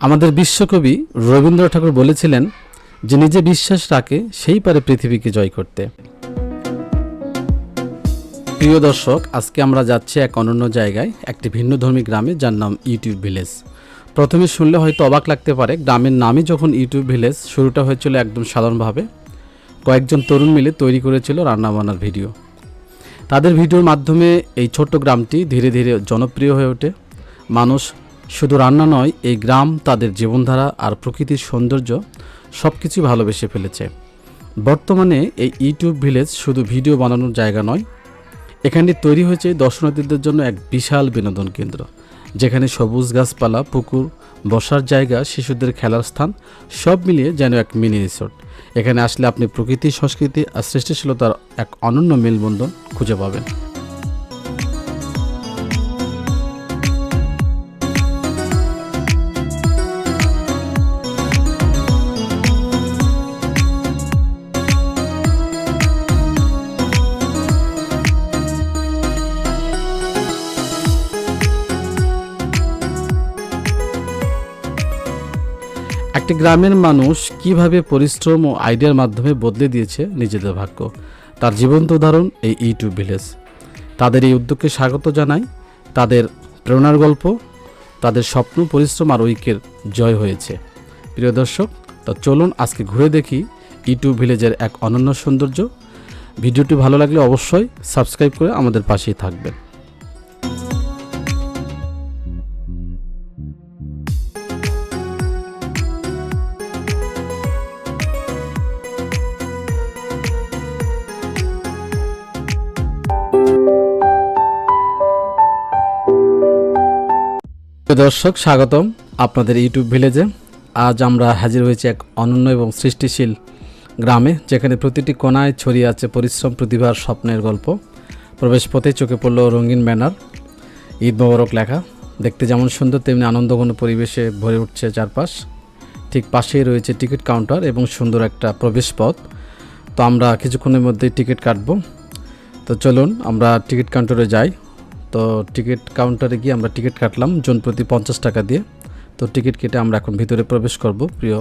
আমাদের বিশ্বকবি রবীন্দ্রনাথ ঠাকুর বলেছিলেন যে নিজে বিশ্বাস রাখে সেই পারে পৃথিবীকে জয় করতে। প্রিয় দর্শক, আজকে আমরা যাচ্ছি এক অনন্য জায়গায়, একটি ভিন্নধর্মী গ্রামে, যার নাম ইউটিউব ভিলেজ। প্রথমে শুনলে হয়তো অবাক লাগতে পারে, গ্রামের নামই যখন ইউটিউব ভিলেজ, শুরুটা হয়েছিল একদম সাধারণভাবে। কয়েকজন তরুণ মিলে তৈরি করেছিল রান্নাবান্নার ভিডিও। তাদের ভিডিওর মাধ্যমে এই ছোট্ট গ্রামটি ধীরে ধীরে জনপ্রিয় হয়ে ওঠে। মানুষ শুধু রান্না নয়, এই গ্রাম তাদের জীবনধারা আর প্রকৃতির সৌন্দর্য সব কিছু ভালোবেসে ফেলেছে। বর্তমানে এই ইউটিউব ভিলেজ শুধু ভিডিও বানানোর জায়গা নয়, এখানে তৈরি হয়েছে দর্শনার্থীদের জন্য এক বিশাল বিনোদন কেন্দ্র, যেখানে সবুজ গাছপালা, পুকুর, বসার জায়গা, শিশুদের খেলার স্থান সব মিলিয়ে যেন এক মিনি রিসোর্ট। এখানে আসলে আপনি প্রকৃতি, সংস্কৃতি আর সৃষ্টিশীলতার এক অনন্য মেলবন্ধন খুঁজে পাবেন। একটি গ্রামের মানুষ কিভাবে পরিশ্রম ও আইডিয়ার মাধ্যমে বদলে দিয়েছে নিজেদের ভাগ্য, তার জীবন্ত উদাহরণ এই ইউটিউব ভিলেজ। তাদের এই উদ্যোগকে স্বাগত জানাই। তাদের প্রেরণার গল্প, তাদের স্বপ্ন, পরিশ্রম আর ঐক্যের জয় হয়েছে। প্রিয় দর্শক, তো চলুন আজকে ঘুরে দেখি ইউটিউব ভিলেজের এক অনন্য সৌন্দর্য। ভিডিওটি ভালো লাগলে অবশ্যই সাবস্ক্রাইব করে আমাদের পাশেই থাকবেন। দর্শক, স্বাগতম আপনাদের ইউটিউব ভিলেজে। আজ আমরা হাজির হয়েছি এক অনন্য এবং সৃষ্টিশীল গ্রামে, যেখানে প্রতিটি কোণায় ছড়িয়ে আছে পরিশ্রম, প্রতিভার স্বপ্নের গল্প। প্রবেশ পথে চোখে পড়ল রঙিন ব্যানার, ঈদ মোবারক লেখা। দেখতে যেমন সুন্দর, তেমনি আনন্দঘন পরিবেশে ভরে উঠছে চারপাশ। ঠিক পাশেই রয়েছে টিকিট কাউন্টার এবং সুন্দর একটা প্রবেশ পথ। তো আমরা কিছুক্ষণের মধ্যেই টিকিট কাটব। তো চলুন আমরা টিকিট কাউন্টারে যাই। তো টিকিট কাউন্টারে গিয়ে আমরা টিকিট কাটলাম জন প্রতি 50 টাকা দিয়ে। তো টিকিট কেটে আমরা এখন ভিতরে প্রবেশ করব। প্রিয়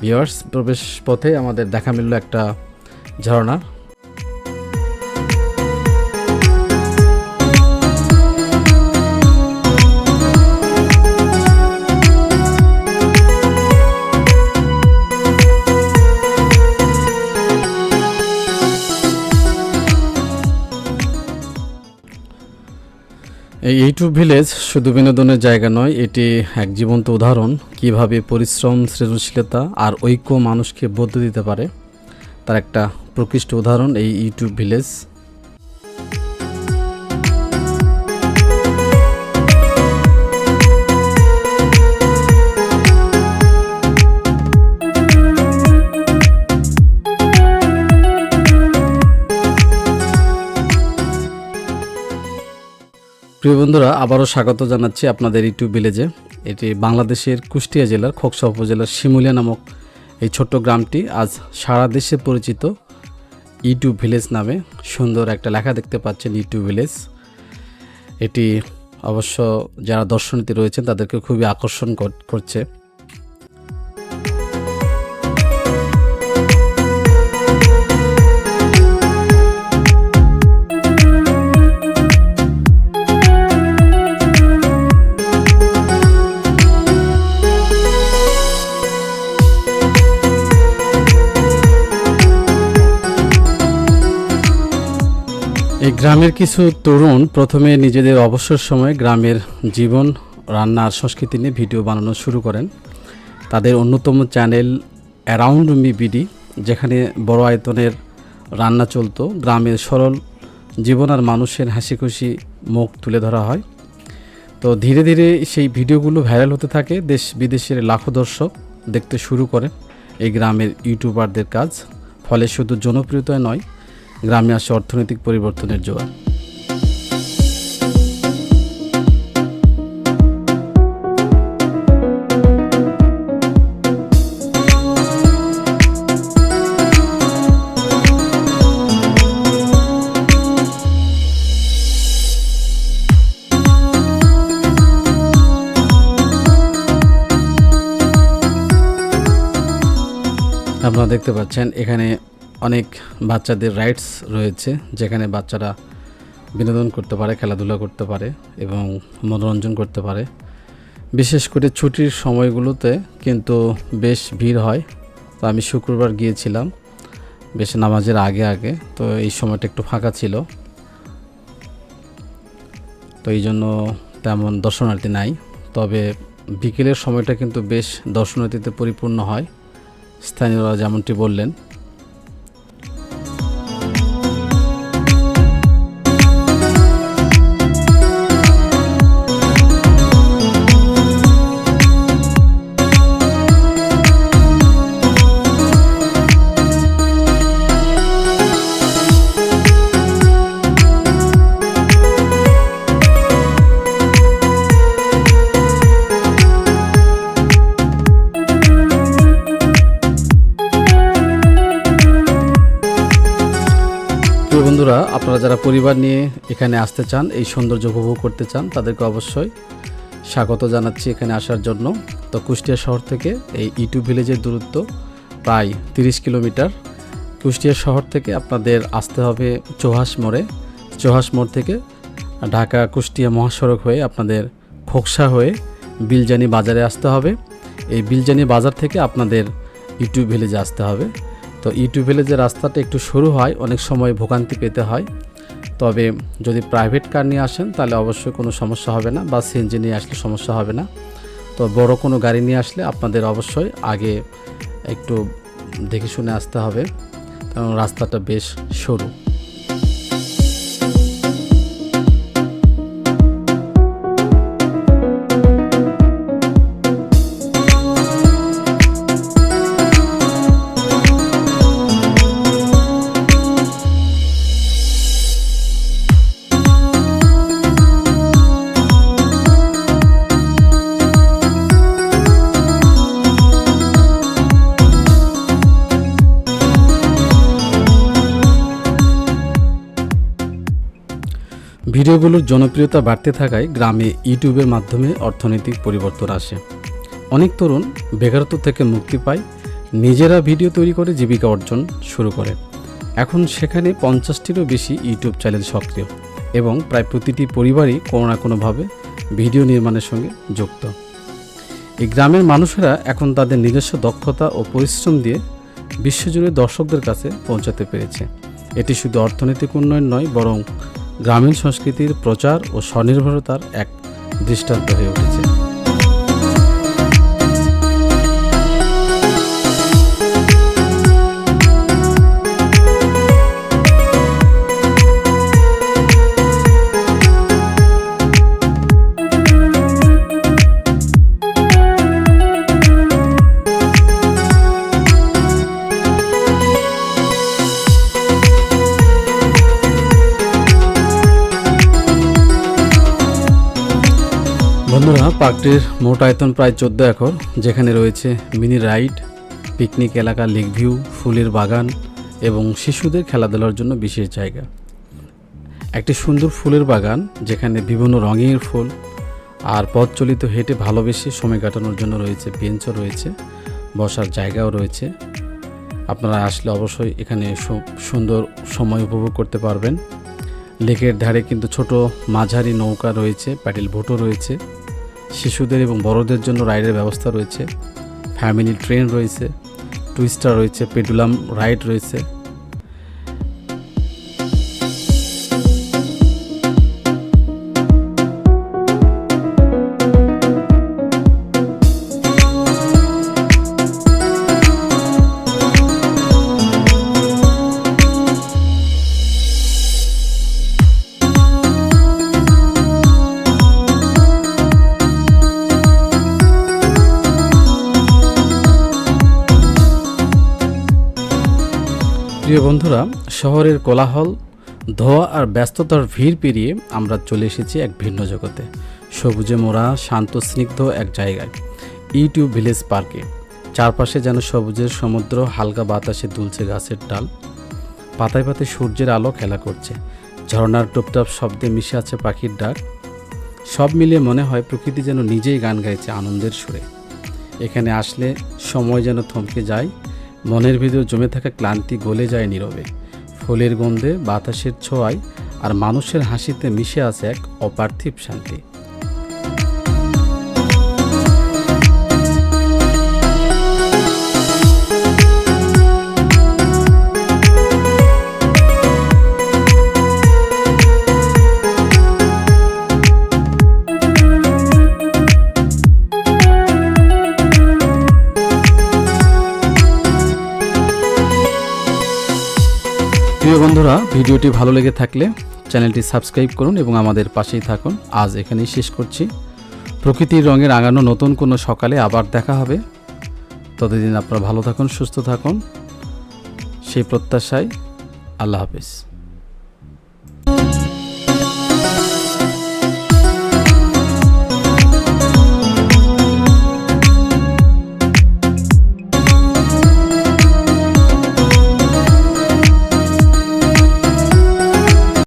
ভিউয়ার্স, প্রবেশ পথে আমাদের দেখা মিলল একটা ঝর্ণা। এই ইউটিউব ভিলেজ শুধু বিনোদনের জায়গা নয়, এটি এক জীবন্ত উদাহরণ কিভাবে পরিশ্রম, সৃজনশীলতা আর ঐক্য মানুষকে বদলে দিতে পারে, তার একটা প্রকৃষ্ট উদাহরণ এই ইউটিউব ভিলেজ। প্রিয় বন্ধুরা, আবারও স্বাগত জানাচ্ছি আপনাদের ইউটিউব ভিলেজে। এটি বাংলাদেশের কুষ্টিয়া জেলার খোকসা উপজেলার শিমুলিয়া নামক এই ছোট্ট গ্রামটি আজ সারা দেশে পরিচিত ইউটিউব ভিলেজ নামে। সুন্দর একটা লেখা দেখতে পাচ্ছেন, ইউটিউব ভিলেজ। এটি অবশ্য যারা দর্শনার্থী রয়েছেন তাদেরকে খুবই আকর্ষণ করছে। এই গ্রামের কিছু তরুণ প্রথমে নিজেদের অবসর সময়ে গ্রামের জীবন, রান্না আর সংস্কৃতি নিয়ে ভিডিও বানানো শুরু করেন। তাদের অন্যতম চ্যানেল অ্যারাউন্ড মি বিডি, যেখানে বড় আয়তনের রান্না চলতো। গ্রামের সরল জীবন আর মানুষের হাসি খুশি মুখ তুলে ধরা হয়। তো ধীরে ধীরে সেই ভিডিওগুলো ভাইরাল হতে থাকে। দেশ বিদেশের লাখো দর্শক দেখতে শুরু করেন এই গ্রামের ইউটিউবারদের কাজ। ফলে শুধু জনপ্রিয়তা নয়, গ্রামে আসে অর্থনৈতিক পরিবর্তনের জোয়ার। আপনারা দেখতে পাচ্ছেন এখানে অনেক বাচ্চাদের রাইডস রয়েছে, যেখানে বাচ্চারা বিনোদন করতে পারে, খেলাধুলা করতে পারে এবং মনোরঞ্জন করতে পারে। বিশেষ করে ছুটির সময়গুলোতে কিন্তু বেশ ভিড় হয়। তো আমি শুক্রবার গিয়েছিলাম বেশ নামাজের আগে, তো এই সময়টা একটু ফাঁকা ছিল, তো এই জন্য তেমন দর্শনার্থী নাই। তবে বিকেলের সময়টা কিন্তু বেশ দর্শনার্থীতে পরিপূর্ণ হয়, স্থানীয়রা যেমনটি বললেন। বন্ধুরা, আপনারা যারা পরিবার নিয়ে এখানে আসতে চান, এই সৌন্দর্য উপভোগ করতে চান, তাদেরকে অবশ্যই স্বাগত জানাচ্ছি এখানে আসার জন্য। তো কুষ্টিয়া শহর থেকে এই ইউটিউব ভিলেজের দূরত্ব প্রায় 30 কিলোমিটার। কুষ্টিয়া শহর থেকে আপনাদের আসতে হবে চৌহাস মোড়ে। চৌহাস মোড় থেকে ঢাকা কুষ্টিয়া মহাসড়ক হয়ে আপনাদের খোকসা হয়ে বিলজানি বাজারে আসতে হবে। এই বিলজানি বাজার থেকে আপনাদের ইউটিউব ভিলেজে আসতে হবে। তো ইউটিউব ভিলেজের রাস্তাটা একটু সরু হয়, অনেক সময় ভোগান্তি পেতে হয়। তবে যদি প্রাইভেট কার নিয়ে আসেন তাহলে অবশ্যই কোনো সমস্যা হবে না, বা সিএনজি নিয়ে আসলে সমস্যা হবে না। তো বড় কোনো গাড়ি নিয়ে আসলে আপনাদের অবশ্যই আগে একটু দেখে শুনে আসতে হবে, কারণ রাস্তাটা বেশ সরু। ভিডিওগুলোর জনপ্রিয়তা বাড়তে থাকায় গ্রামে ইউটিউবের মাধ্যমে অর্থনৈতিক পরিবর্তন আসে। অনেক তরুণ বেকারত্ব থেকে মুক্তি পায়, নিজেরা ভিডিও তৈরি করে জীবিকা অর্জন শুরু করে। এখন সেখানে 50টিরও বেশি ইউটিউব চ্যানেল সক্রিয় এবং প্রায় প্রতিটি পরিবারই কোনো না কোনোভাবে ভিডিও নির্মাণের সঙ্গে যুক্ত। এই গ্রামের মানুষেরা এখন তাদের নিজস্ব দক্ষতা ও পরিশ্রম দিয়ে বিশ্বজুড়ে দর্শকদের কাছে পৌঁছাতে পেরেছে। এটি শুধু অর্থনৈতিক উন্নয়ন নয়, বরং গ্রামীণ সংস্কৃতির প্রচার ও স্বনির্ভরতার এক দৃষ্টান্ত হয়ে উঠেছে। বন্ধুরা, পার্কটির মোট আয়তন প্রায় 14 একর, যেখানে রয়েছে মিনি রাইড, পিকনিক এলাকা, লেক ভিউ, ফুলের বাগান এবং শিশুদের খেলাধুলার জন্য বিশেষ জায়গা। একটি সুন্দর ফুলের বাগান যেখানে বিভিন্ন রঙের ফুল, আর পথ চলিত হেঁটে ভালোবেসে সময় কাটানোর জন্য রয়েছে বেঞ্চও রয়েছে, বসার জায়গাও রয়েছে। আপনারা আসলে অবশ্যই এখানে সুন্দর সময় উপভোগ করতে পারবেন। লেকের ধারে কিন্তু ছোট মাঝারি নৌকা রয়েছে, প্যাডেল বোটও রয়েছে। শিশুদের এবং বড়দের জন্য রাইডের ব্যবস্থা রয়েছে, ফ্যামিলি ট্রেন রয়েছে, টুইস্টার রয়েছে, পেডুলাম রাইড রয়েছে। প্রিয় বন্ধুরা, শহরের কোলাহল, ধোঁয়া আর ব্যস্ততার ভিড় পেরিয়ে আমরা চলে এসেছি এক ভিন্ন জগতে, সবুজে মোড়া শান্ত স্নিগ্ধ এক জায়গায়, ইউটিউব ভিলেজ পার্কে। চারপাশে যেন সবুজের সমুদ্র, হালকা বাতাসে দুলছে গাছের ডাল, পাতায় পাতায় সূর্যের আলো খেলা করছে, ঝর্ণার টুপটাপ শব্দে মিশে আছে পাখির ডাক। সব মিলিয়ে মনে হয় প্রকৃতি যেন নিজেই গান গাইছে আনন্দের সুরে। এখানে আসলে সময় যেন থমকে যায়, মনের ভিতর জমে থাকা ক্লান্তি গলে যায় নীরবে। ফুলের গন্ধে, বাতাসের ছোঁয়ায় আর মানুষের হাসিতে মিশে আছে এক অপার্থিব শান্তি। প্রিয় বন্ধুরা, ভিডিওটি ভালো লেগে থাকলে চ্যানেলটি সাবস্ক্রাইব করুন এবং আমাদের পাশেই থাকুন। আজ এখানেই শেষ করছি। প্রকৃতির রঙে রাঙানো নতুন কোনো সকালে আবার দেখা হবে। ততদিন আপনারা ভালো থাকুন, সুস্থ থাকুন, সেই প্রত্যাশায় আল্লাহ হাফেজ।